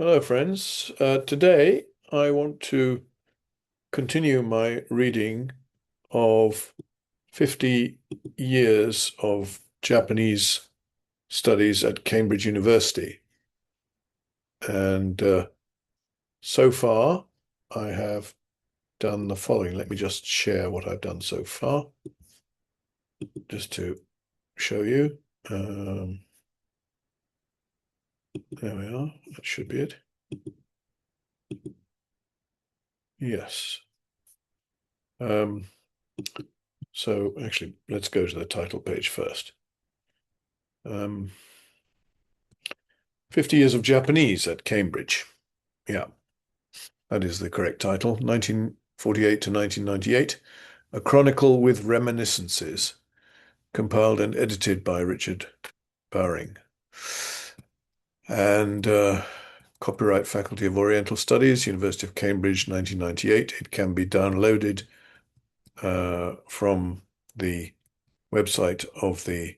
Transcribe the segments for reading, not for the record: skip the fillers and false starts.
Hello, friends. Today I want to continue my reading of 50 years of Japanese studies at Cambridge University. And so far, I have done the following. Let me just share what I've done so far, just to show you. There we are. That should be it. Yes. So actually, let's go to the title page first. 50 Years of Japanese at Cambridge. Yeah, that is the correct title. 1948 to 1998. A Chronicle with Reminiscences, compiled and edited by Richard Bowring. And copyright Faculty of Oriental Studies, University of Cambridge, 1998. It can be downloaded from the website of the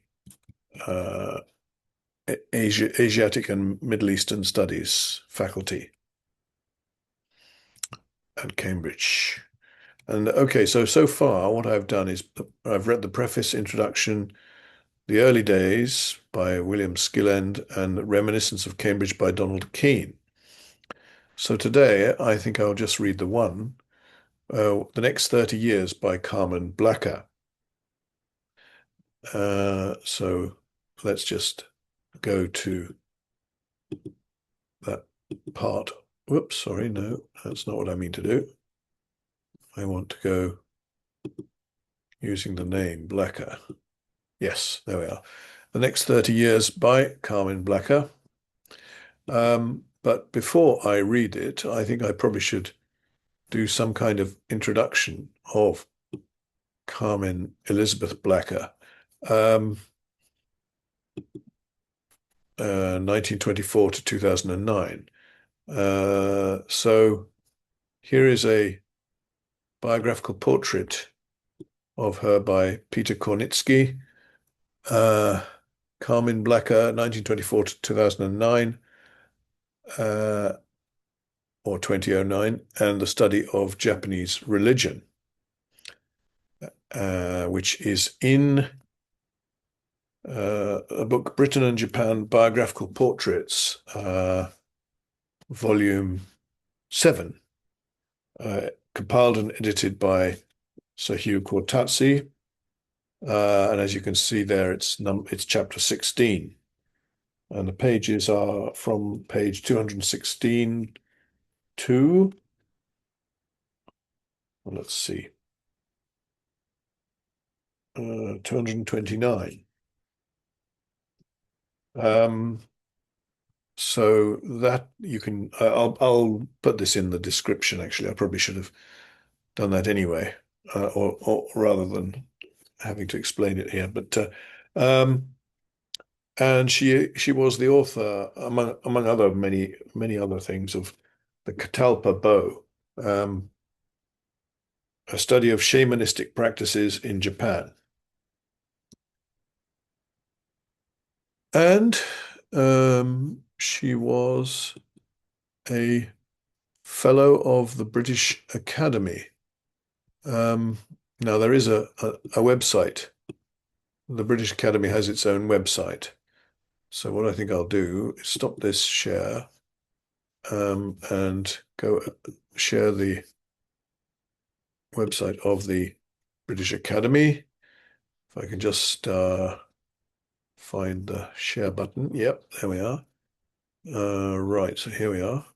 Asiatic and Middle Eastern Studies faculty at Cambridge. And okay, so far what I've done is I've read the preface, introduction, The Early Days by William Skillend, and Reminiscence of Cambridge by Donald Keene. So today I think I'll just read The Next 30 Years by Carmen Blacker. So let's just go to that part. Whoops, sorry, no, that's not what I mean to do. I want to go using the name Blacker. Yes, there we are. The Next 30 Years by Carmen Blacker. But before I read it, I think I probably should do some kind of introduction of Carmen Elizabeth Blacker. 1924 to 2009. So here is a biographical portrait of her by Peter Kornicki. Carmen Blacker, 1924 to 2009, or 2009, and the study of Japanese religion, which is in a book, Britain and Japan, Biographical Portraits, Volume 7, compiled and edited by Sir Hugh Cortazzi. And as you can see there, it's chapter 16. And the pages are from page 216 to, well, let's see, 229. So that you can, I'll put this in the description. Actually, I probably should have done that anyway, or rather than having to explain it here. But and she was the author, among other many other things, of the Catalpa Bow, a study of shamanistic practices in Japan. And she was a fellow of the British Academy. Now there is a website. The British Academy has its own website. So what I think I'll do is stop this share and go share the website of the British Academy. If I can just find the share button. Yep, there we are. Right, so here we are.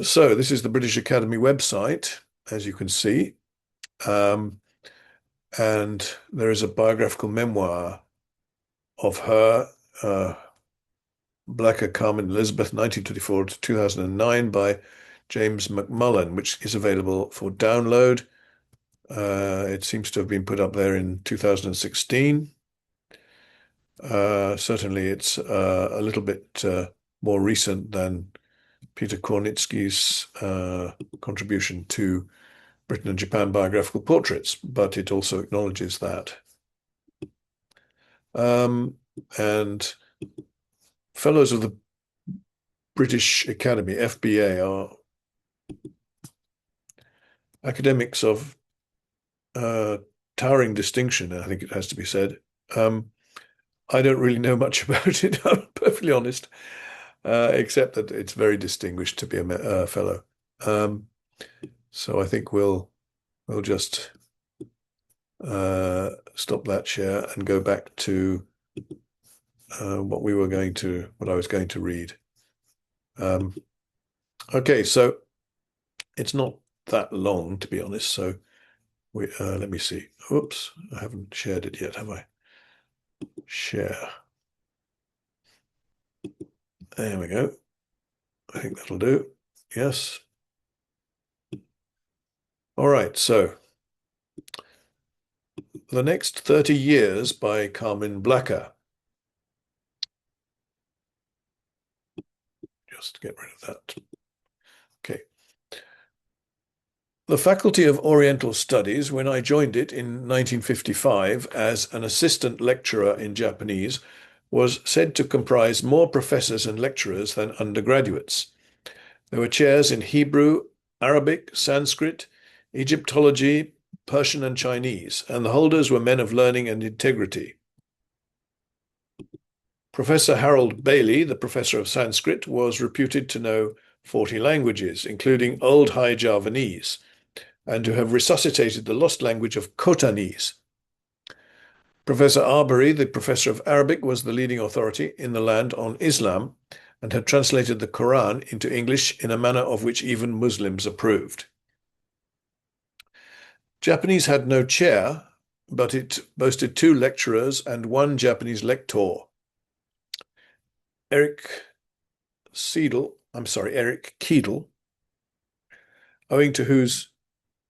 So this is the British Academy website, as you can see. And there is a biographical memoir of her, Blacker Carmen Elizabeth, 1924 to 2009, by James McMullen, which is available for download. It seems to have been put up there in 2016. Certainly, it's a little bit more recent than Peter Kornicki's contribution to Britain and Japan Biographical Portraits, but it also acknowledges that. And fellows of the British Academy, FBA, are academics of towering distinction, I think it has to be said. I don't really know much about it, I'm perfectly honest, except that it's very distinguished to be a fellow. So I think we'll just stop that share and go back to what I was going to read. Okay, so it's not that long, to be honest. So let me see. Oops, I haven't shared it yet, have I? Share. There we go. I think that'll do. Yes. All right, so The Next 30 Years by Carmen Blacker. Just get rid of that. Okay. The Faculty of Oriental Studies, when I joined it in 1955 as an assistant lecturer in Japanese, was said to comprise more professors and lecturers than undergraduates. There were chairs in Hebrew, Arabic, Sanskrit, Egyptology, Persian and Chinese, and the holders were men of learning and integrity. Professor Harold Bailey, the professor of Sanskrit, was reputed to know 40 languages, including Old High Javanese, and to have resuscitated the lost language of Khotanese. Professor Arbery, the professor of Arabic, was the leading authority in the land on Islam and had translated the Quran into English in a manner of which even Muslims approved. Japanese had no chair, but it boasted 2 lecturers and 1 Japanese lector. Eric Keedle, owing to whose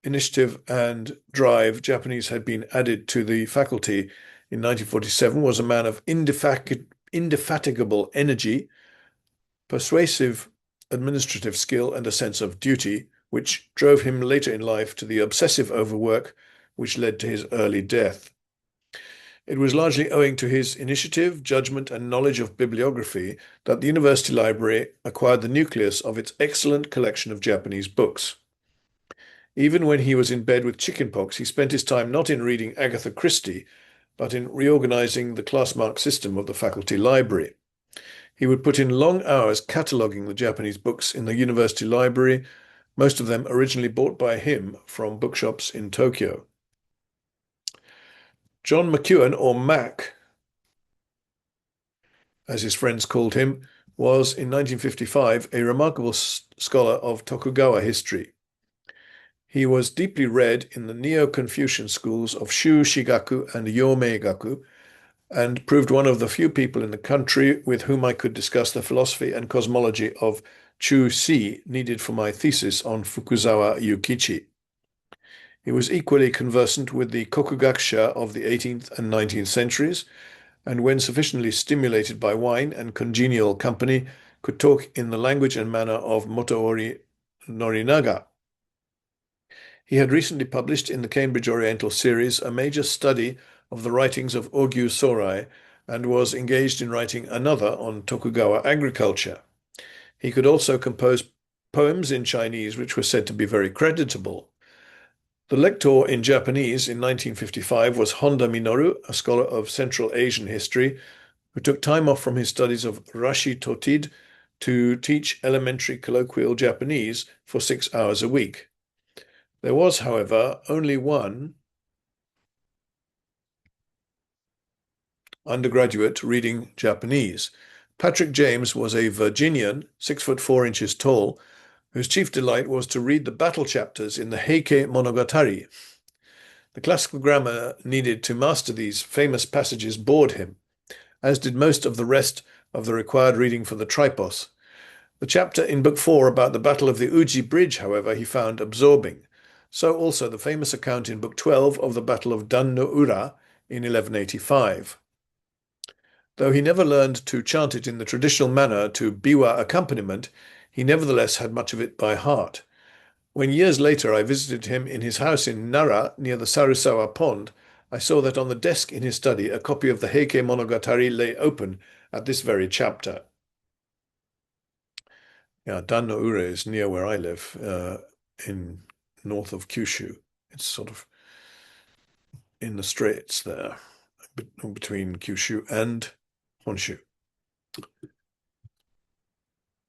initiative and drive Japanese had been added to the faculty in 1947, was a man of indefatigable energy, persuasive administrative skill, and a sense of duty, which drove him later in life to the obsessive overwork which led to his early death. It was largely owing to his initiative, judgment, and knowledge of bibliography that the university library acquired the nucleus of its excellent collection of Japanese books. Even when he was in bed with chickenpox, he spent his time not in reading Agatha Christie, but in reorganizing the class mark system of the faculty library. He would put in long hours cataloguing the Japanese books in the university library, most of them originally bought by him from bookshops in Tokyo. John McEwen, or Mac, as his friends called him, was in 1955 a remarkable scholar of Tokugawa history. He was deeply read in the Neo-Confucian schools of Shu Shigaku and Yomei-gaku, and proved one of the few people in the country with whom I could discuss the philosophy and cosmology of Chu-Si needed for my thesis on Fukuzawa Yukichi. He was equally conversant with the kokugakusha of the 18th and 19th centuries, and when sufficiently stimulated by wine and congenial company, could talk in the language and manner of Motoori Norinaga. He had recently published in the Cambridge Oriental series a major study of the writings of Ogyu Sorai, and was engaged in writing another on Tokugawa agriculture. He could also compose poems in Chinese which were said to be very creditable. The lector in Japanese in 1955 was Honda Minoru, a scholar of Central Asian history, who took time off from his studies of Rashi Totid to teach elementary colloquial Japanese for 6 hours a week. There was, however, only one undergraduate reading Japanese. Patrick James was a Virginian, 6'4" tall, whose chief delight was to read the battle chapters in the Heike Monogatari. The classical grammar needed to master these famous passages bored him, as did most of the rest of the required reading for the Tripos. The chapter in Book 4 about the Battle of the Uji Bridge, however, he found absorbing. So also the famous account in Book 12 of the Battle of Dan no Ura in 1185. Though he never learned to chant it in the traditional manner to biwa accompaniment, he nevertheless had much of it by heart. When years later I visited him in his house in Nara, near the Sarusawa pond, I saw that on the desk in his study a copy of the Heike Monogatari lay open at this very chapter. Yeah, Dan no Ure is near where I live, in north of Kyushu. It's sort of in the straits there, between Kyushu and Honshu.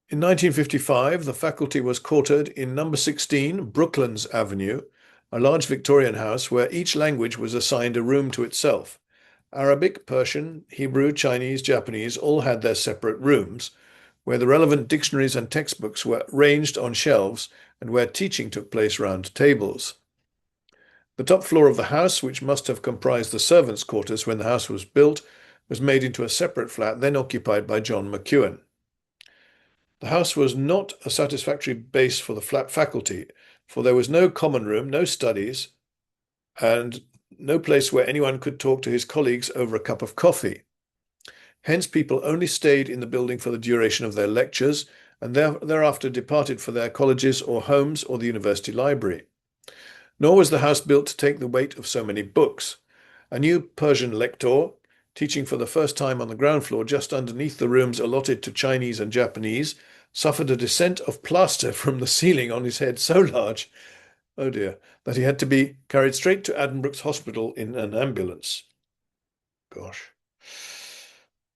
In 1955, the faculty was quartered in number 16 Brooklands Avenue, a large Victorian house where each language was assigned a room to itself. Arabic, Persian, Hebrew, Chinese, Japanese all had their separate rooms, where the relevant dictionaries and textbooks were ranged on shelves and where teaching took place round tables. The top floor of the house, which must have comprised the servants' quarters when the house was built, was made into a separate flat then occupied by John McEwen. The house was not a satisfactory base for the flat faculty, for there was no common room, no studies, and no place where anyone could talk to his colleagues over a cup of coffee. Hence, people only stayed in the building for the duration of their lectures and thereafter departed for their colleges or homes or the university library. Nor was the house built to take the weight of so many books. A new Persian lector, teaching for the first time on the ground floor just underneath the rooms allotted to Chinese and Japanese, suffered a descent of plaster from the ceiling on his head so large, oh dear, that he had to be carried straight to Addenbrooke's Hospital in an ambulance. Gosh.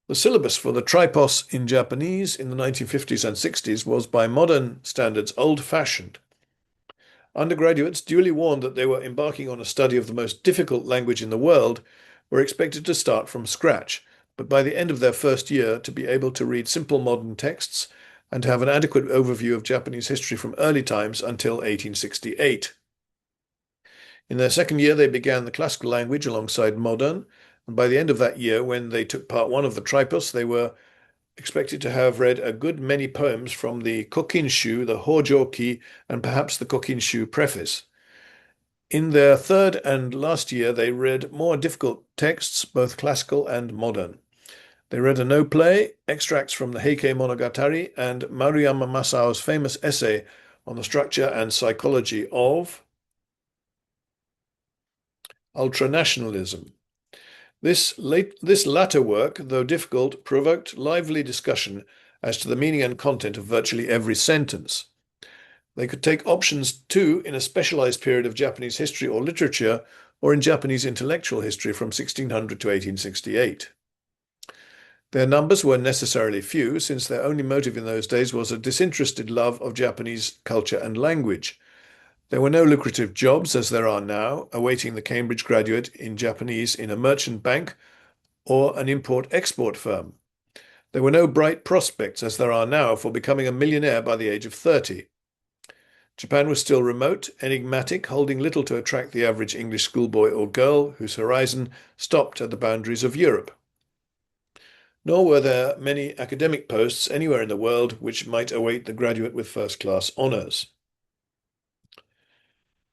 The syllabus for the tripos in Japanese in the 1950s and 60s was by modern standards old-fashioned. Undergraduates, duly warned that they were embarking on a study of the most difficult language in the world, were expected to start from scratch, but by the end of their first year to be able to read simple modern texts and to have an adequate overview of Japanese history from early times until 1868. In their second year, they began the classical language alongside modern, and by the end of that year, when they took part one of the tripos, they were expected to have read a good many poems from the Kokinshu, the Hojoki, and perhaps the Kokinshu preface. In their third and last year, they read more difficult texts, both classical and modern. They read a no play, extracts from the Heike Monogatari, and Maruyama Masao's famous essay on the structure and psychology of ultranationalism. This latter work, though difficult, provoked lively discussion as to the meaning and content of virtually every sentence. They could take options too in a specialized period of Japanese history or literature, or in Japanese intellectual history from 1600 to 1868. Their numbers were necessarily few, since their only motive in those days was a disinterested love of Japanese culture and language. There were no lucrative jobs, as there are now, awaiting the Cambridge graduate in Japanese in a merchant bank or an import-export firm. There were no bright prospects, as there are now, for becoming a millionaire by the age of 30. Japan was still remote, enigmatic, holding little to attract the average English schoolboy or girl whose horizon stopped at the boundaries of Europe. Nor were there many academic posts anywhere in the world which might await the graduate with first-class honours.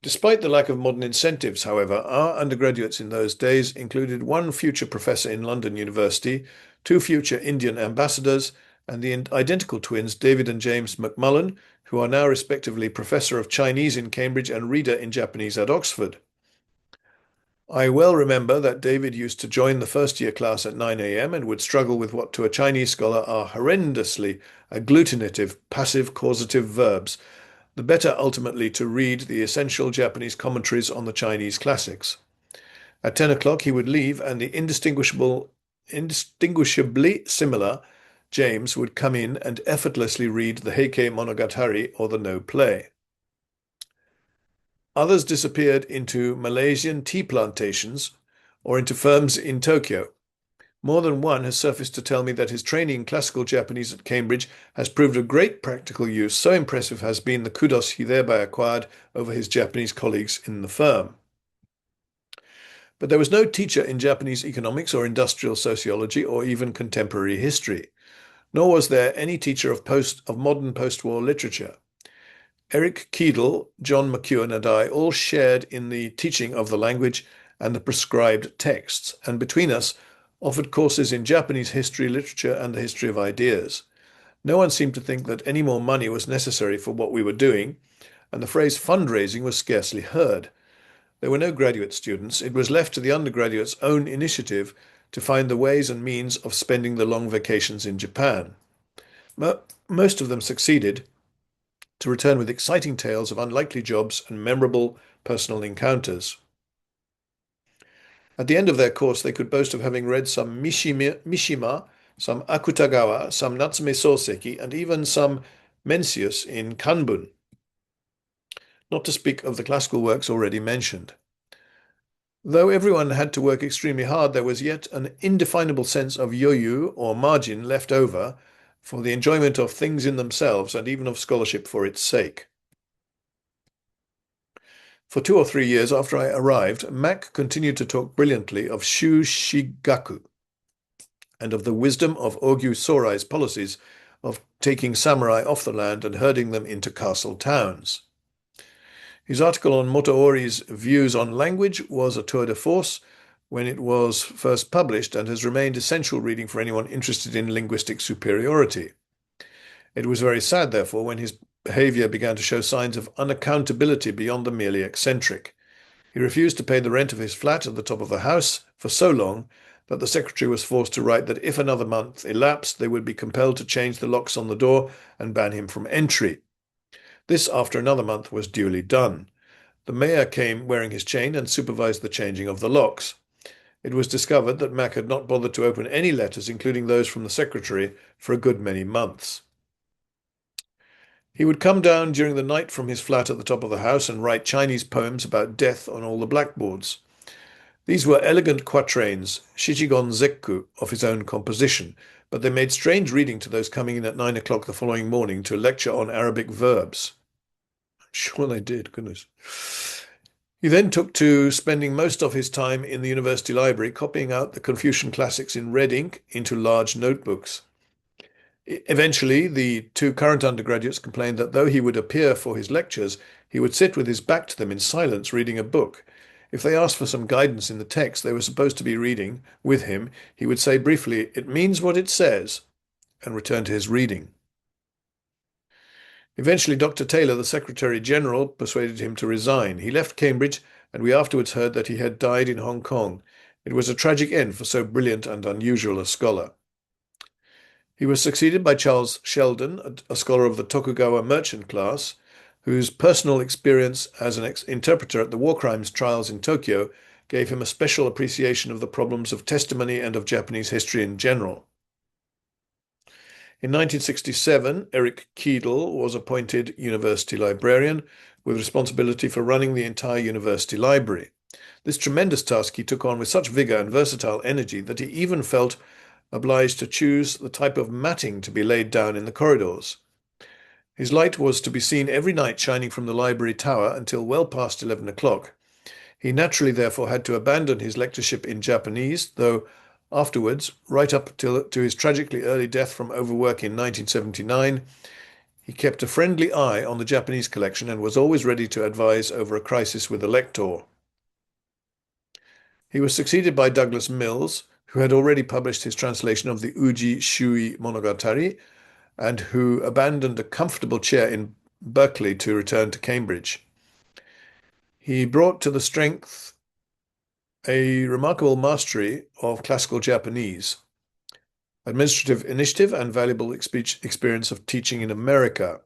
Despite the lack of modern incentives, however, our undergraduates in those days included one future professor in London University, two future Indian ambassadors, and the identical twins David and James McMullen, who are now respectively Professor of Chinese in Cambridge and Reader in Japanese at Oxford. I well remember that David used to join the first-year class at 9 a.m. and would struggle with what to a Chinese scholar are horrendously agglutinative, passive causative verbs, the better ultimately to read the essential Japanese commentaries on the Chinese classics. At 10 o'clock he would leave, and the indistinguishably similar James would come in and effortlessly read the Heike Monogatari or the No Play. Others disappeared into Malaysian tea plantations or into firms in Tokyo. More than one has surfaced to tell me that his training in classical Japanese at Cambridge has proved of great practical use. So impressive has been the kudos he thereby acquired over his Japanese colleagues in the firm. But there was no teacher in Japanese economics or industrial sociology or even contemporary history, nor was there any teacher of modern post-war literature. Eric Keedle, John McEwen, and I all shared in the teaching of the language and the prescribed texts, and between us offered courses in Japanese history, literature, and the history of ideas. No one seemed to think that any more money was necessary for what we were doing, and the phrase fundraising was scarcely heard. There were no graduate students. It was left to the undergraduates' own initiative to find the ways and means of spending the long vacations in Japan. Most of them succeeded, to return with exciting tales of unlikely jobs and memorable personal encounters. At the end of their course, they could boast of having read some Mishima, some Akutagawa, some Natsume Soseki, and even some Mencius in Kanbun, not to speak of the classical works already mentioned. Though everyone had to work extremely hard, there was yet an indefinable sense of yoyu, or margin, left over for the enjoyment of things in themselves and even of scholarship for its sake. For 2 or 3 years after I arrived, Mac continued to talk brilliantly of Shu Shigaku and of the wisdom of Ogyu Sorai's policies of taking samurai off the land and herding them into castle towns. His article on Motoori's views on language was a tour de force when it was first published and has remained essential reading for anyone interested in linguistic superiority. It was very sad, therefore, when his behavior began to show signs of unaccountability beyond the merely eccentric. He refused to pay the rent of his flat at the top of the house for so long that the secretary was forced to write that if another month elapsed, they would be compelled to change the locks on the door and ban him from entry. This, after another month, was duly done. The mayor came wearing his chain and supervised the changing of the locks. It was discovered that Mac had not bothered to open any letters, including those from the secretary, for a good many months. He would come down during the night from his flat at the top of the house and write Chinese poems about death on all the blackboards. These were elegant quatrains, Shichigon Zekku, of his own composition, but they made strange reading to those coming in at 9 o'clock the following morning to lecture on Arabic verbs. I'm sure they did, goodness. He then took to spending most of his time in the university library, copying out the Confucian classics in red ink into large notebooks. Eventually, the 2 current undergraduates complained that though he would appear for his lectures, he would sit with his back to them in silence reading a book. If they asked for some guidance in the text they were supposed to be reading with him, he would say briefly, "It means what it says," and return to his reading. Eventually, Dr. Taylor, the Secretary General, persuaded him to resign. He left Cambridge, and we afterwards heard that he had died in Hong Kong. It was a tragic end for so brilliant and unusual a scholar. He was succeeded by Charles Sheldon, a scholar of the Tokugawa merchant class, whose personal experience as an interpreter at the war crimes trials in Tokyo gave him a special appreciation of the problems of testimony and of Japanese history in general. In 1967, Eric Keedle was appointed university librarian with responsibility for running the entire university library. This tremendous task he took on with such vigor and versatile energy that he even felt obliged to choose the type of matting to be laid down in the corridors. His light was to be seen every night shining from the library tower until well past 11 o'clock. He naturally, therefore, had to abandon his lectureship in Japanese, though afterwards, right up to his tragically early death from overwork in 1979, he kept a friendly eye on the Japanese collection and was always ready to advise over a crisis with a lector. He was succeeded by Douglas Mills, who had already published his translation of the Uji Shui Monogatari, and who abandoned a comfortable chair in Berkeley to return to Cambridge. He brought to the strength a remarkable mastery of classical Japanese, administrative initiative, and valuable experience of teaching in America.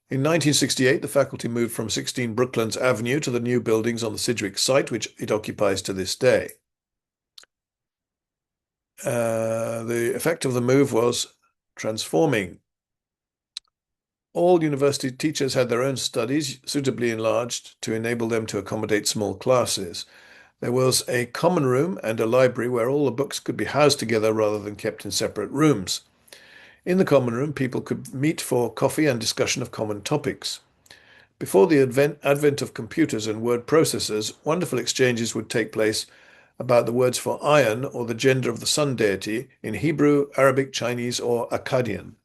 In 1968, the faculty moved from 16 Brooklands Avenue to the new buildings on the Sidgwick site, which it occupies to this day. The effect of the move was transforming. All university teachers had their own studies, suitably enlarged to enable them to accommodate small classes. There was a common room and a library where all the books could be housed together rather than kept in separate rooms. In the common room, people could meet for coffee and discussion of common topics. Before the advent of computers and word processors, wonderful exchanges would take place about the words for iron or the gender of the sun deity in Hebrew, Arabic, Chinese, or Akkadian.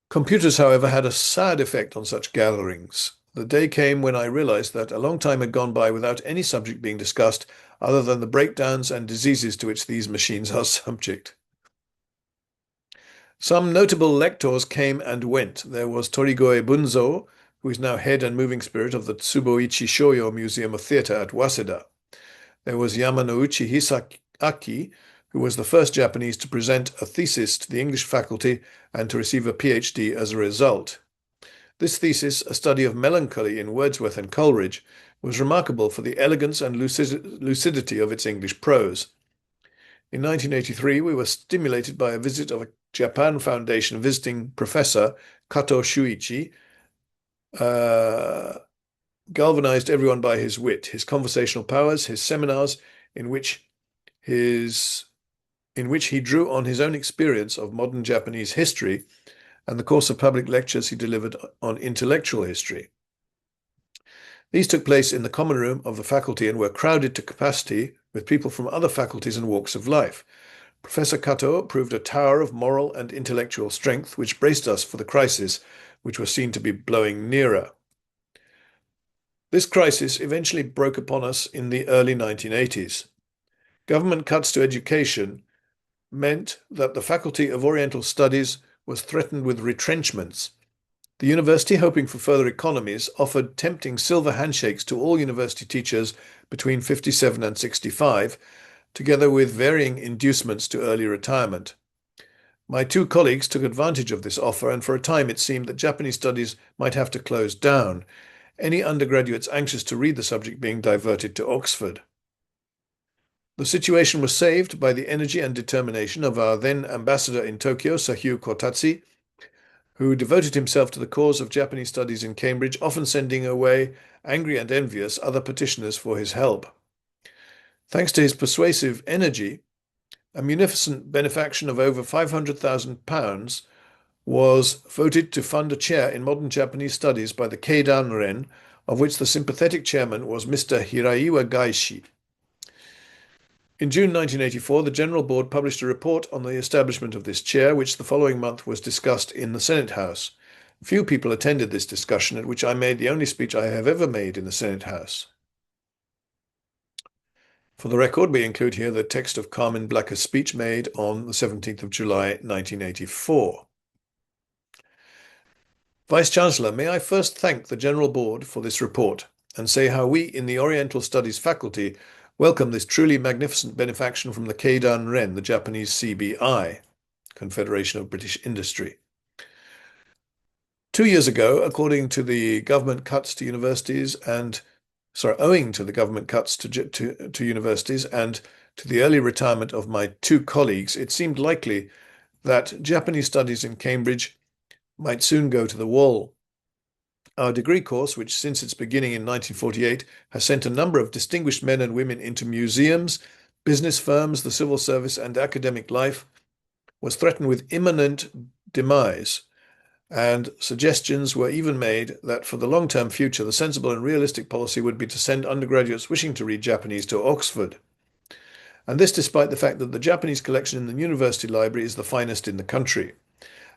Computers, however, had a sad effect on such gatherings. The day came when I realized that a long time had gone by without any subject being discussed other than the breakdowns and diseases to which these machines are subject. Some notable lectors came and went. There was Torigoe Bunzo, who is now head and moving spirit of the Tsuboichi Shoyo Museum of Theatre at Waseda. There was Yamanouchi Hisaaki, who was the first Japanese to present a thesis to the English faculty and to receive a PhD as a result. This thesis, a study of melancholy in Wordsworth and Coleridge, was remarkable for the elegance and lucidity of its English prose. In 1983, we were stimulated by a visit of a Japan Foundation visiting professor, Kato Shuichi, galvanized everyone by his wit, his conversational powers, his seminars, in which he drew on his own experience of modern Japanese history, and the course of public lectures he delivered on intellectual history. These took place in the common room of the faculty and were crowded to capacity with people from other faculties and walks of life. Professor Kato proved a tower of moral and intellectual strength which braced us for the crisis which was seen to be blowing nearer. This crisis eventually broke upon us in the early 1980s. Government cuts to education meant that the Faculty of Oriental Studies was threatened with retrenchments. The university, hoping for further economies, offered tempting silver handshakes to all university teachers between 57 and 65, together with varying inducements to early retirement. My two colleagues took advantage of this offer, and for a time it seemed that Japanese studies might have to close down, any undergraduates anxious to read the subject being diverted to Oxford. The situation was saved by the energy and determination of our then ambassador in Tokyo, Sir Hugh Cortazzi, who devoted himself to the cause of Japanese studies in Cambridge, often sending away, angry and envious, other petitioners for his help. Thanks to his persuasive energy, a munificent benefaction of over £500,000 was voted to fund a chair in modern Japanese studies by the Keidan-ren, of which the sympathetic chairman was Mr. Hiraiwa Gaishi. In June 1984, the General Board published a report on the establishment of this chair, which the following month was discussed in the Senate House. Few people attended this discussion, at which I made the only speech I have ever made in the Senate House. For the record, we include here the text of Carmen Blacker's speech made on the 17th of July, 1984. Vice-Chancellor, may I first thank the General Board for this report and say how we in the Oriental Studies faculty welcome this truly magnificent benefaction from the Keidan-ren, the Japanese CBI, Confederation of British Industry. 2 years ago, owing to the government cuts to universities and to the early retirement of my two colleagues, it seemed likely that Japanese studies in Cambridge might soon go to the wall. Our degree course, which since its beginning in 1948 has sent a number of distinguished men and women into museums, business firms, the civil service, and academic life, was threatened with imminent demise, and suggestions were even made that for the long-term future, the sensible and realistic policy would be to send undergraduates wishing to read Japanese to Oxford. And this despite the fact that the Japanese collection in the university library is the finest in the country,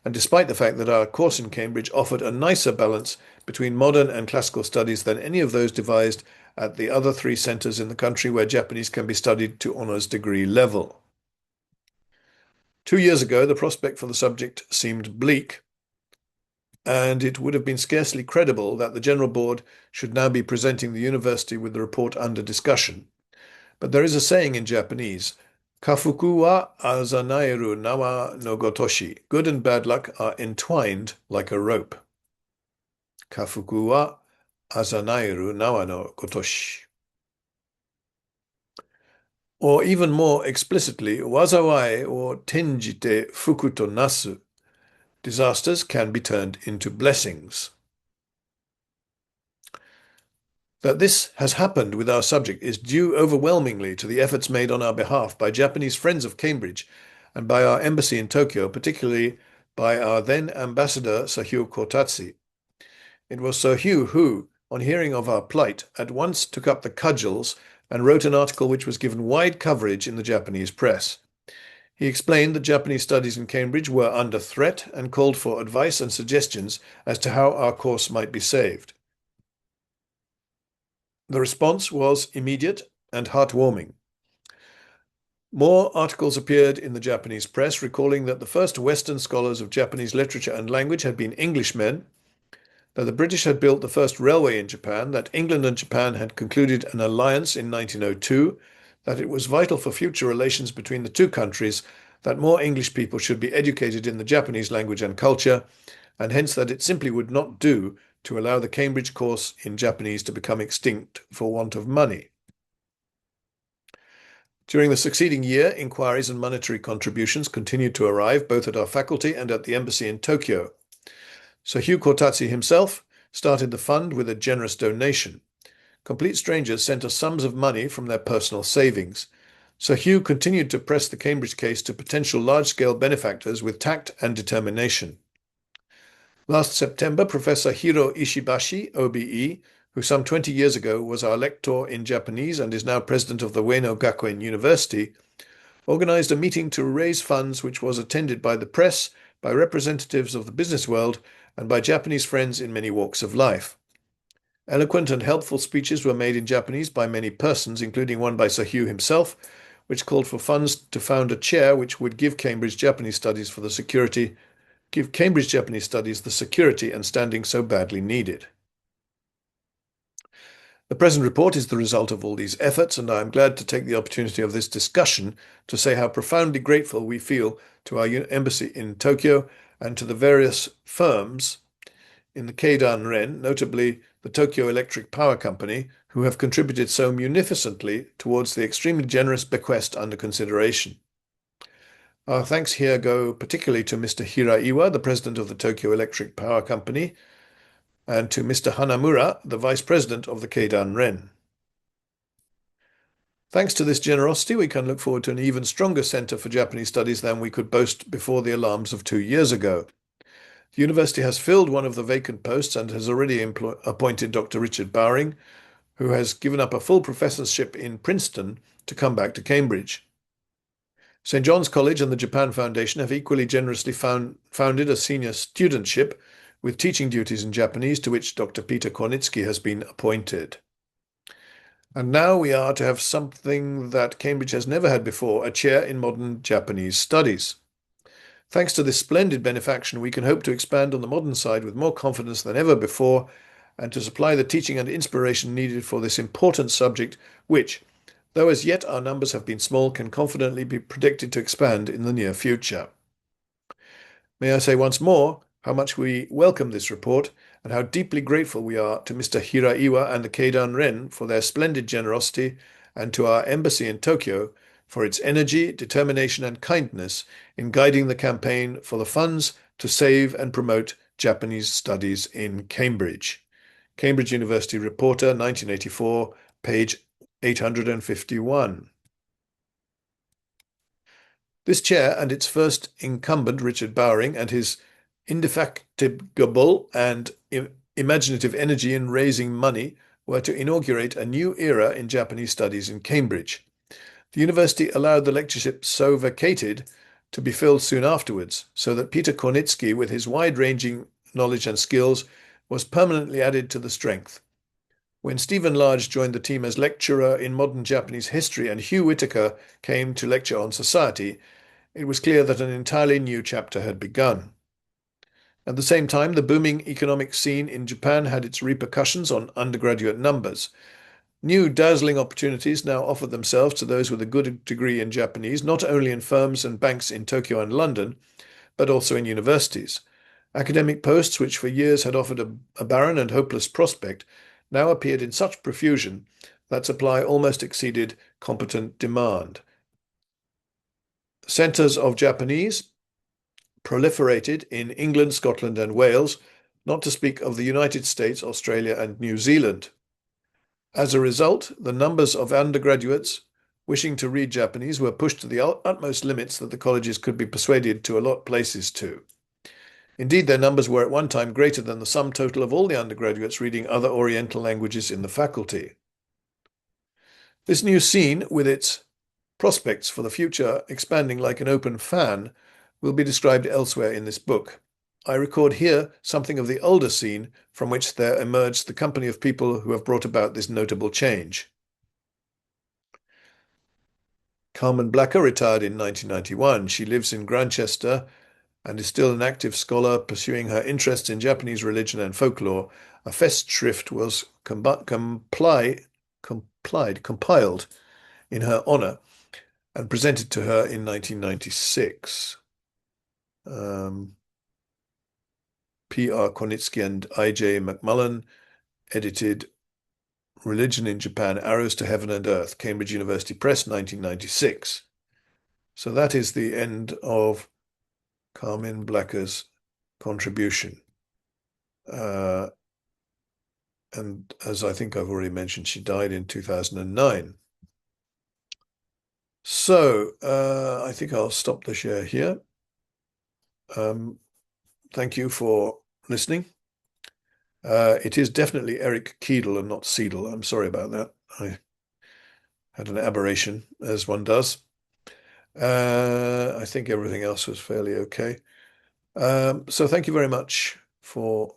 and despite the fact that our course in Cambridge offered a nicer balance between modern and classical studies than any of those devised at the other 3 centres in the country where Japanese can be studied to honours degree level. 2 years ago, the prospect for the subject seemed bleak, and it would have been scarcely credible that the General Board should now be presenting the university with the report under discussion. But there is a saying in Japanese, Kafuku wa azanaeru nawa no gotoshi. Good and bad luck are entwined like a rope. Kafuku wa azanaeru nawa no gotoshi. Or even more explicitly, wazawai or tenjite fuku to nasu. Disasters can be turned into blessings. That this has happened with our subject is due overwhelmingly to the efforts made on our behalf by Japanese friends of Cambridge and by our embassy in Tokyo, particularly by our then ambassador, Sir Hugh Cortazzi. It was Sir Hugh who, on hearing of our plight, at once took up the cudgels and wrote an article which was given wide coverage in the Japanese press. He explained that Japanese studies in Cambridge were under threat and called for advice and suggestions as to how our course might be saved. The response was immediate and heartwarming. More articles appeared in the Japanese press recalling that the first Western scholars of Japanese literature and language had been Englishmen, that the British had built the first railway in Japan, that England and Japan had concluded an alliance in 1902, that it was vital for future relations between the two countries that more English people should be educated in the Japanese language and culture, and hence that it simply would not do to allow the Cambridge course in Japanese to become extinct for want of money. During the succeeding year, inquiries and monetary contributions continued to arrive both at our faculty and at the embassy in Tokyo. Sir Hugh Cortazzi himself started the fund with a generous donation. Complete strangers sent us sums of money from their personal savings. Sir Hugh continued to press the Cambridge case to potential large-scale benefactors with tact and determination. Last September, Professor Hiro Ishibashi, OBE, who some 20 years ago was our lector in Japanese and is now president of the Ueno Gakuen University, organized a meeting to raise funds which was attended by the press, by representatives of the business world, and by Japanese friends in many walks of life. Eloquent and helpful speeches were made in Japanese by many persons, including one by Sir Hugh himself, which called for funds to found a chair which would give Cambridge Japanese Studies the security and standing so badly needed. The present report is the result of all these efforts, and I am glad to take the opportunity of this discussion to say how profoundly grateful we feel to our embassy in Tokyo and to the various firms in the Keidan-ren, notably the Tokyo Electric Power Company, who have contributed so munificently towards the extremely generous bequest under consideration. Our thanks here go particularly to Mr. Hiraiwa, the president of the Tokyo Electric Power Company, and to Mr. Hanamura, the vice president of the Keidan-ren. Thanks to this generosity, we can look forward to an even stronger center for Japanese studies than we could boast before the alarms of 2 years ago. The university has filled one of the vacant posts and has already appointed Dr. Richard Bowring, who has given up a full professorship in Princeton to come back to Cambridge. St. John's College and the Japan Foundation have equally generously founded a senior studentship with teaching duties in Japanese, to which Dr. Peter Kornicki has been appointed. And now we are to have something that Cambridge has never had before, a chair in modern Japanese studies. Thanks to this splendid benefaction, we can hope to expand on the modern side with more confidence than ever before, and to supply the teaching and inspiration needed for this important subject, which, though as yet our numbers have been small, can confidently be predicted to expand in the near future. May I say once more how much we welcome this report and how deeply grateful we are to Mr. Hiraiwa and the Keidan-ren for their splendid generosity, and to our embassy in Tokyo for its energy, determination and kindness in guiding the campaign for the funds to save and promote Japanese studies in Cambridge. Cambridge University Reporter, 1984, page 851. This chair and its first incumbent, Richard Bowring, and his indefatigable and imaginative energy in raising money were to inaugurate a new era in Japanese studies in Cambridge. The university allowed the lectureship so vacated to be filled soon afterwards, so that Peter Kornicki, with his wide-ranging knowledge and skills, was permanently added to the strength. When Stephen Large joined the team as lecturer in modern Japanese history and Hugh Whitaker came to lecture on society, it was clear that an entirely new chapter had begun. At the same time, the booming economic scene in Japan had its repercussions on undergraduate numbers. New dazzling opportunities now offered themselves to those with a good degree in Japanese, not only in firms and banks in Tokyo and London, but also in universities. Academic posts, which for years had offered a barren and hopeless prospect, now appeared in such profusion that supply almost exceeded competent demand. Centres of Japanese proliferated in England, Scotland and Wales, not to speak of the United States, Australia and New Zealand. As a result, the numbers of undergraduates wishing to read Japanese were pushed to the utmost limits that the colleges could be persuaded to allot places to. Indeed, their numbers were at one time greater than the sum total of all the undergraduates reading other Oriental languages in the faculty. This new scene, with its prospects for the future expanding like an open fan, will be described elsewhere in this book. I record here something of the older scene from which there emerged the company of people who have brought about this notable change. Carmen Blacker retired in 1991. She lives in Grantchester and is still an active scholar pursuing her interests in Japanese religion and folklore. A Festschrift was compiled in her honor and presented to her in 1996. P.R. Kornicki and I.J. McMullen edited Religion in Japan, Arrows to Heaven and Earth, Cambridge University Press, 1996. So that is the end of Carmen Blacker's contribution. And as I think I've already mentioned, she died in 2009. So I think I'll stop the share here. Thank you for listening. It is definitely Eric Keedle and not Seidel. I'm sorry about that. I had an aberration, as one does. I think everything else was fairly okay. So thank you very much for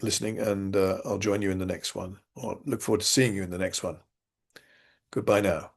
listening, and I'll join you in the next one, or look forward to seeing you in the next one. Goodbye now.